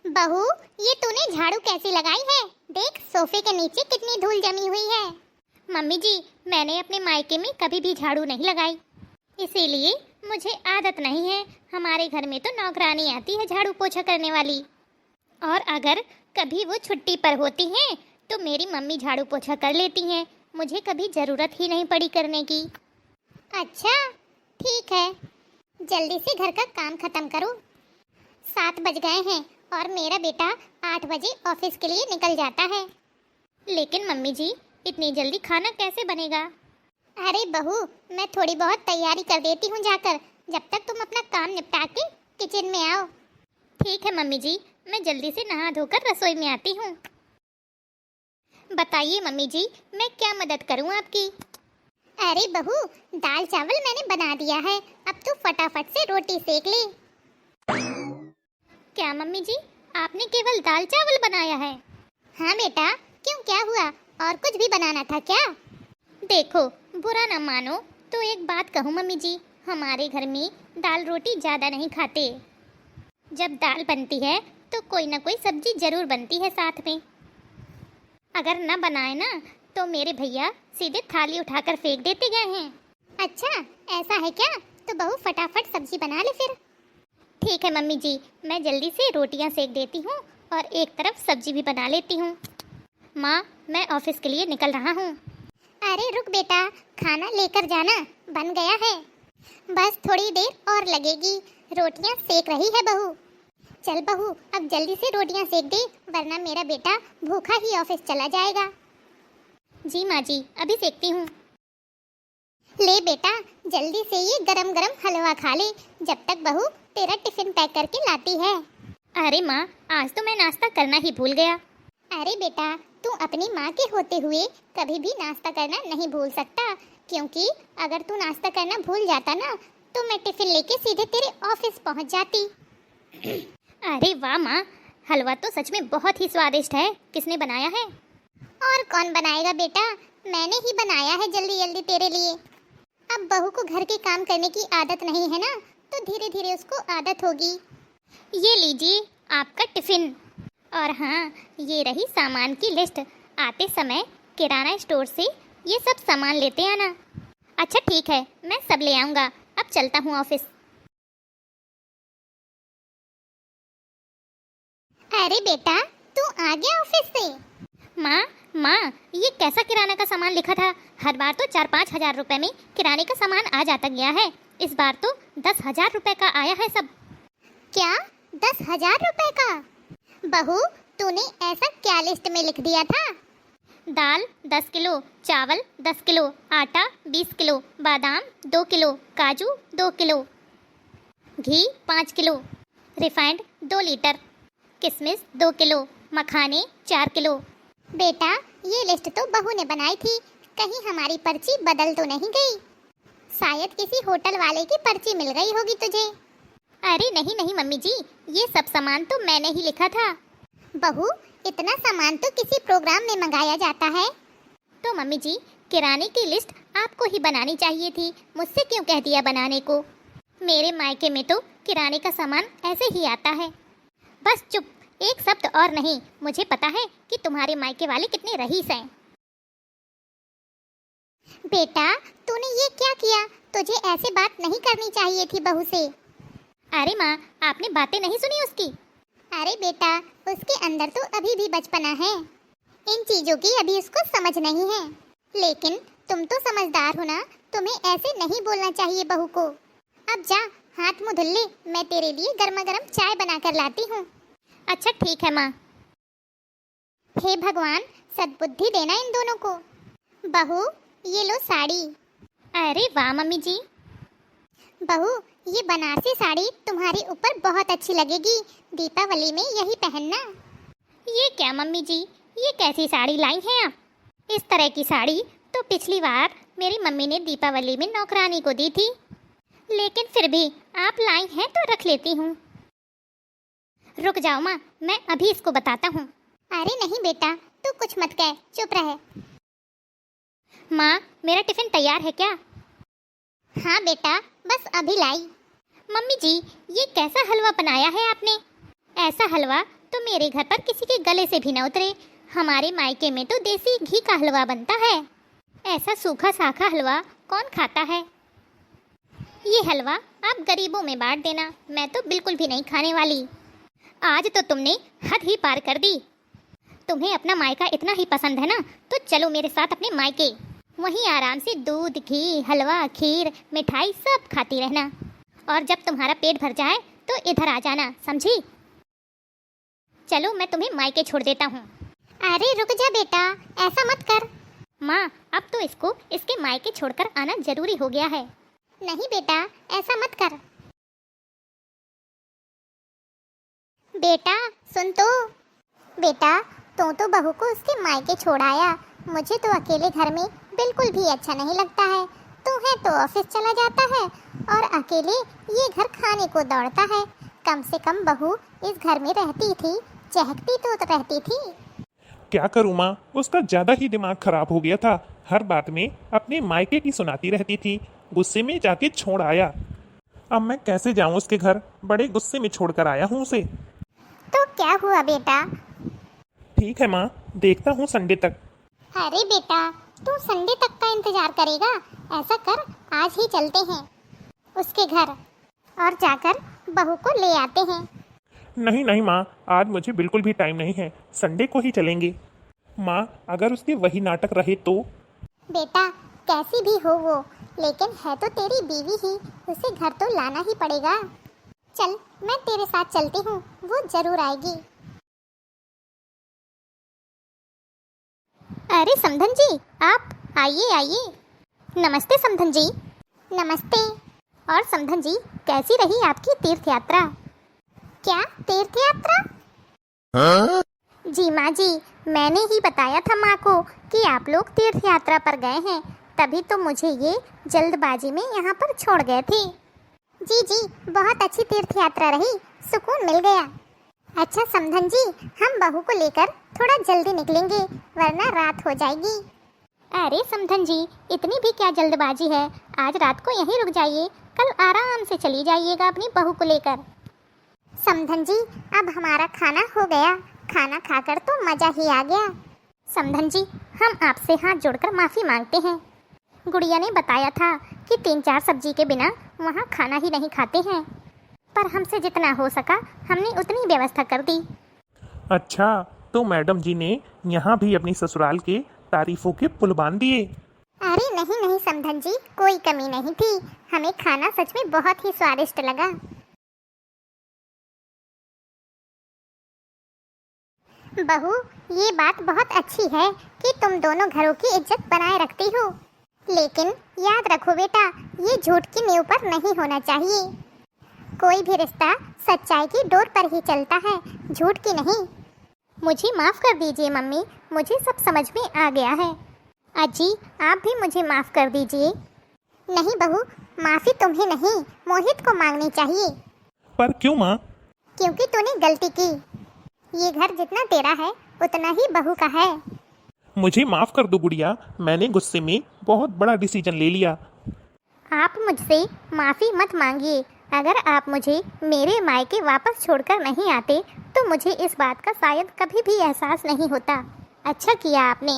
बहू, ये तूने झाड़ू कैसी लगाई है? देख सोफे के नीचे कितनी धूल जमी हुई है। मम्मी जी, मैंने अपने मायके में कभी भी झाड़ू नहीं लगाई, इसीलिए मुझे आदत नहीं है। हमारे घर में तो नौकरानी आती है झाड़ू पोछा करने वाली, और अगर कभी वो छुट्टी पर होती हैं तो मेरी मम्मी झाड़ू पोछा कर लेती हैं। मुझे कभी ज़रूरत ही नहीं पड़ी करने की। अच्छा ठीक है, जल्दी से घर का काम खत्म करो। 7 बज गए हैं और मेरा बेटा 8 बजे ऑफिस के लिए निकल जाता है। लेकिन मम्मी जी, इतनी जल्दी खाना कैसे बनेगा? अरे बहू, मैं थोड़ी बहुत तैयारी कर देती हूँ जाकर, जब तक तुम अपना काम निपटा के किचन में आओ। ठीक है मम्मी जी, मैं जल्दी से नहा धोकर रसोई में आती हूँ। बताइए मम्मी जी, मैं क्या मदद करूँ आपकी? अरे बहू, दाल चावल मैंने बना दिया है, अब तू फटाफट से रोटी सेक ले। क्या मम्मी जी, आपने केवल दाल चावल बनाया है? हाँ बेटा, क्यों क्या हुआ? और कुछ भी बनाना था क्या? देखो, बुरा ना मानो तो एक बात कहूँ मम्मी जी, हमारे घर में दाल रोटी ज़्यादा नहीं खाते। जब दाल बनती है तो कोई ना कोई सब्जी जरूर बनती है साथ में। अगर ना बनाए ना तो मेरे भैया सीधे थाली उठाकर फेंक देते गए हैं। अच्छा ऐसा है क्या? तो बहू फटाफट सब्जी बना ले फिर। ठीक है मम्मी जी, मैं जल्दी से रोटियां सेक देती हूँ और एक तरफ सब्जी भी बना लेती हूँ। माँ, मैं ऑफिस के लिए निकल रहा हूँ। अरे रुक बेटा, खाना लेकर जाना, बन गया है। बस थोड़ी देर और लगेगी, रोटियां सेक रही है बहू। चल बहू, अब जल्दी से रोटियां सेक दे, वरना मेरा बेटा भूखा ही ऑफिस चला जाएगा। जी माँ जी, अभी सेकती हूँ। ले बेटा, जल्दी से ये गरम गरम हलवा खा ले, जब तक बहू तेरा टिफिन पैक करके लाती है। अरे माँ, आज तो मैं नाश्ता करना ही भूल गया। अरे बेटा, तू अपनी माँ के होते हुए कभी भी नाश्ता करना नहीं भूल सकता, क्योंकि अगर तू नाश्ता करना भूल जाता ना तो मैं टिफिन लेके सीधे तेरे ऑफिस पहुँच जाती। अरे वाह माँ, हलवा तो सच में बहुत ही स्वादिष्ट है। किसने बनाया है? और कौन बनाएगा बेटा, मैंने ही बनाया है जल्दी जल्दी तेरे लिए। अब बहू को घर के काम करने की आदत नहीं है ना, तो धीरे धीरे उसको आदत होगी। ये लीजिए आपका टिफिन, और हाँ, ये रही सामान की लिस्ट। आते समय किराना स्टोर से ये सब सामान लेते आना। अच्छा ठीक है, मैं सब ले आऊँगा। अब चलता हूँ ऑफिस। अरे बेटा, तू आ गया ऑफिस से? माँ, ये कैसा किराना का सामान लिखा था? हर बार तो 4-5 हजार रुपए में किराने का सामान आ जाता गया है, इस बार तो 10,000 रुपए का आया है सब। क्या 10,000 रुपए का? बहू, तूने ऐसा क्या लिस्ट में लिख दिया था? दाल 10 किलो, चावल 10 किलो, आटा 20 किलो, बादाम 2 किलो, काजू 2 किलो, घी 5 किलो, रिफाइंड 2 लीटर, किशमिश 2 किलो, मखाने 4 किलो। बेटा, ये लिस्ट तो बहू ने बनाई थी, कहीं हमारी पर्ची बदल तो नहीं गई? शायद किसी होटल वाले की पर्ची मिल गई होगी तुझे। अरे नहीं नहीं मम्मी जी, ये सब सामान तो मैंने ही लिखा था। बहू, इतना सामान तो किसी प्रोग्राम में मंगाया जाता है। तो मम्मी जी, किराने की लिस्ट आपको ही बनानी चाहिए थी, मुझसे क्यों कह दिया बनाने को? मेरे मायके में तो किराने का सामान ऐसे ही आता है। बस चुप, एक शब्द और नहीं। मुझे पता है कि तुम्हारे मायके वाले कितने रईस हैं। बेटा, तूने ये क्या किया? तुझे ऐसे बात नहीं करनी चाहिए थी बहू से। अरे माँ, आपने बातें नहीं सुनी उसकी? अरे बेटा, उसके अंदर तो अभी भी बचपना है, इन चीजों की अभी उसको समझ नहीं है। लेकिन तुम तो समझदार हो ना, तुम्हें ऐसे नहीं बोलना चाहिए बहू को। अब जा, हाथ मुंह धुल ले, मैं तेरे लिए गर्मा गर्म चाय बना कर लाती हूँ। अच्छा ठीक है माँ। हे भगवान, सद्बुद्धि देना इन दोनों को। बहू, ये लो साड़ी। अरे वाह मम्मी जी। बहू, ये बनारसी साड़ी तुम्हारे ऊपर बहुत अच्छी लगेगी, दीपावली में यही पहनना। ये क्या मम्मी जी, ये कैसी साड़ी लाई हैं आप? इस तरह की साड़ी तो पिछली बार मेरी मम्मी ने दीपावली में नौकरानी को दी थी, लेकिन फिर भी आप लाई हैं तो रख लेती हूँ। रुक जाओ माँ, मैं अभी इसको बताता हूँ। अरे नहीं बेटा, तू कुछ मत कह, चुप रह। माँ, मेरा टिफिन तैयार है क्या? हाँ बेटा, बस अभी लाई। मम्मी जी, ये कैसा हलवा बनाया है आपने? ऐसा हलवा तो मेरे घर पर किसी के गले से भी न उतरे। हमारे मायके में तो देसी घी का हलवा बनता है, ऐसा सूखा साखा हलवा कौन खाता है। ये हलवा आप गरीबों में बांट देना, मैं तो बिल्कुल भी नहीं खाने वाली। आज तो तुमने हद ही पार कर दी। तुम्हें अपना मायका इतना ही पसंद है ना, तो चलो मेरे साथ अपने मायके, वहीं आराम से दूध, घी, हलवा, खीर, मिठाई सब खाती रहना। और जब तुम्हारा पेट भर जाए तो इधर आ जाना, समझी? चलो मैं तुम्हें मायके छोड़ देता हूँ। अरे रुक जा बेटा, ऐसा मत कर। माँ, अब तो इसको इसके मायके छोड़कर आना जरूरी हो गया है। नहीं बेटा, ऐसा मत कर। बेटा सुन तो। बेटा तू तो बहू को उसके मायके छोड़ आया, मुझे तो अकेले घर में बिल्कुल भी अच्छा नहीं लगता है। तू है तो ऑफिस चला जाता है और अकेले ये घर खाने को दौड़ता है। कम से कम बहू इस घर में रहती थी, चहकती तो रहती थी। क्या करूँ माँ, उसका ज़्यादा ही दिमाग खराब हो गया था। हर बात में अपने मायके की सुनाती रहती थी। गुस्से में जाके छोड़ आया। अब मैं कैसे जाऊँ उसके घर, बड़े गुस्से में छोड़कर आया हूँ उसे। तो क्या हुआ बेटा? ठीक है माँ, देखता हूँ संडे तक। अरे बेटा, तू संडे तक का इंतजार करेगा? ऐसा कर, आज ही चलते हैं उसके घर और जाकर बहू को ले आते हैं। नहीं नहीं माँ, आज मुझे बिल्कुल भी टाइम नहीं है, संडे को ही चलेंगे। माँ, अगर उसके वही नाटक रहे तो? बेटा कैसी भी हो वो, लेकिन है तो तेरी बीवी ही, उसे घर तो लाना ही पड़ेगा। चल मैं तेरे साथ चलती हूँ, वो जरूर आएगी। अरे समधन जी, आप आइए आइए। नमस्ते समधन जी। नमस्ते। और समधन जी, कैसी रही आपकी तीर्थ यात्रा? क्या तीर्थ यात्रा? जी माँ जी, मैंने ही बताया था माँ को कि आप लोग तीर्थ यात्रा पर गए हैं, तभी तो मुझे ये जल्दबाजी में यहाँ पर छोड़ गए थे। जी जी, बहुत अच्छी तीर्थ यात्रा रही, सुकून मिल गया। अच्छा समधन जी, हम बहू को लेकर थोड़ा जल्दी निकलेंगे, वरना रात हो जाएगी। अरे समधन जी, इतनी भी क्या जल्दबाजी है, आज रात को यहीं रुक जाइए, कल आराम से चली जाइएगा अपनी बहू को लेकर। समधन जी, अब हमारा खाना हो गया, खाना खाकर तो मजा ही आ गया। समधन जी, हम आपसे हाथ जोड़कर माफ़ी मांगते हैं। गुड़िया ने बताया था कि 3-4 सब्जी के बिना वहाँ खाना ही नहीं खाते हैं, पर हमसे जितना हो सका हमने उतनी व्यवस्था कर दी। अच्छा, तो मैडम जी ने यहाँ भी अपनी ससुराल के तारीफों के पुल बांध दिए। अरे नहीं नहीं समधन जी, कोई कमी नहीं थी, हमें खाना सच में बहुत ही स्वादिष्ट लगा। बहू, ये बात बहुत अच्छी है कि तुम दोनों घरों की इज्जत बनाए रखती हो, लेकिन याद रखो बेटा, ये झूठ की नींव पर नहीं होना चाहिए। कोई भी रिश्ता सच्चाई की डोर पर ही चलता है, झूठ की नहीं। मुझे माफ़ कर दीजिए मम्मी, मुझे सब समझ में आ गया है। अजी, आप भी मुझे माफ़ कर दीजिए। नहीं बहू, माफ़ी तुम्हें नहीं, मोहित को मांगनी चाहिए। पर क्यों माँ? क्योंकि तूने गलती की। ये घर जितना तेरा है उतना ही बहू का है। मुझे माफ़ कर दो गुड़िया, मैंने गुस्से में बहुत बड़ा डिसीजन ले लिया। आप मुझसे माफ़ी मत मांगिए। अगर आप मुझे मेरे मायके वापस छोड़कर नहीं आते तो मुझे इस बात का शायद कभी भी एहसास नहीं होता। अच्छा किया आपने।